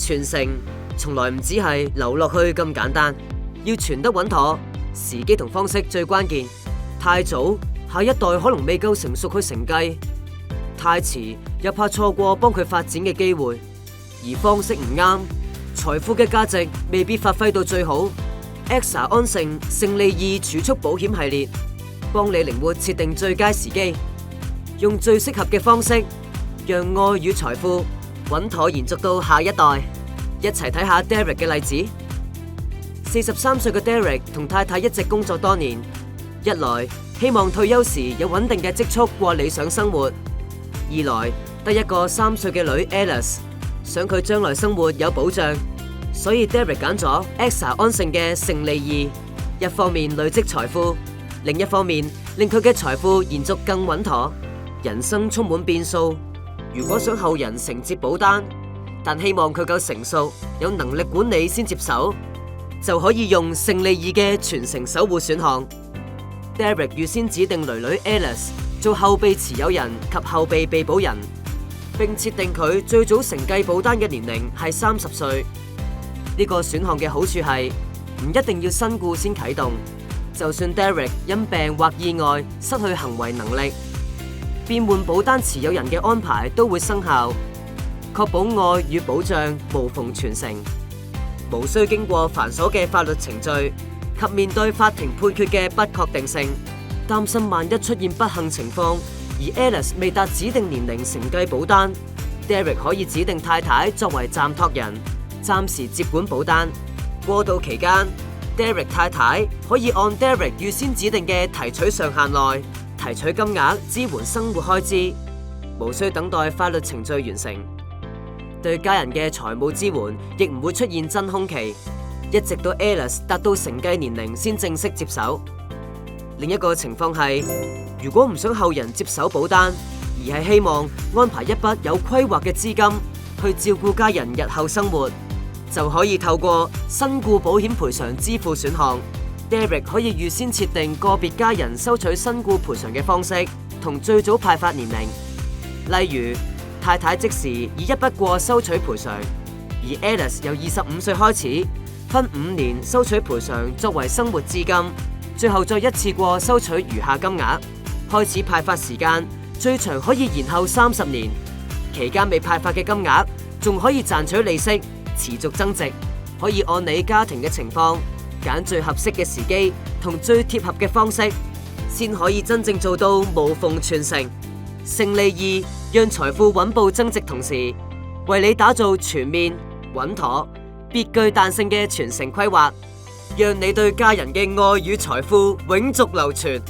傳承從來唔只係留落去咁簡單，要傳得穩妥，時機同方式最關鍵。太早，下一代可能未夠成熟去承繼；太遲，又怕錯過幫佢發展嘅機會。而方式唔啱，財富嘅價值未必發揮到最好。AXA 安盛勝利2儲蓄保險系列，幫你靈活設定最佳時機，用最適合嘅方式，讓愛與財富穩妥延續到下一代。一齊睇下 Derek 嘅例子。43歲嘅 Derek 同太太一直工作多年，一來希望退休時有穩定嘅積蓄過理想生活，二來得一個3歲嘅女 Alice， 想佢將來生活有保障，所以 Derek 揀咗 AXA 安盛嘅勝利2，一方面累積財富，另一方面令佢嘅財富延續更穩妥。人生充滿變數，如果想後人承接保單，但希望佢夠成熟，有能力管理先接手，就可以用勝利2嘅傳承守護選項。Derek 預先指定囡囡 Alice 做後備持有人及後備被保人，並設定佢最早承繼保單嘅年齡係30歲。呢個選項嘅好處係唔一定要身故先啟動，就算 Derek 因病或意外失去行為能力，變換保單持有人嘅安排都會生效，確保愛與保障無縫傳承，無需經過繁瑣嘅法律程序及面對法庭判決嘅不確定性，擔心萬一出現不幸情況，而 Alice 未達指定年齡承繼保單， Derek 可以指定太太作為暫託人，暫時接管保單。過渡期間， Derek 太太可以按 Derek 預先指定嘅提取上限內提取金額支援生活開支，無需等待法律程序完成。對家人嘅財務支援亦唔會出現真空期，一直到 Alice 達到承繼年齡先正式接手。另一個情況係，如果唔想後人接手保單，而係希望安排一筆有規劃嘅資金去照顧家人日後生活，就可以透過身故保險賠償支付選項。Derek 可以預先設定個別家人收取身故賠償嘅方式同最早派發年齡，例如太太即時以一筆過收取賠償，而 Alice 由25歲開始分5年收取賠償作為生活資金，最後再一次過收取餘下金額。開始派發時間最長可以延後30年，期間未派發嘅金額仲可以賺取利息，持續增值。可以按你家庭嘅情況揀最合適嘅時機同最貼合嘅方式，先可以真正做到無縫傳承。勝利2讓財富穩步增值，同時為你打造全面、穩妥、別具彈性嘅傳承規劃，讓你對家人嘅愛與財富永續流傳。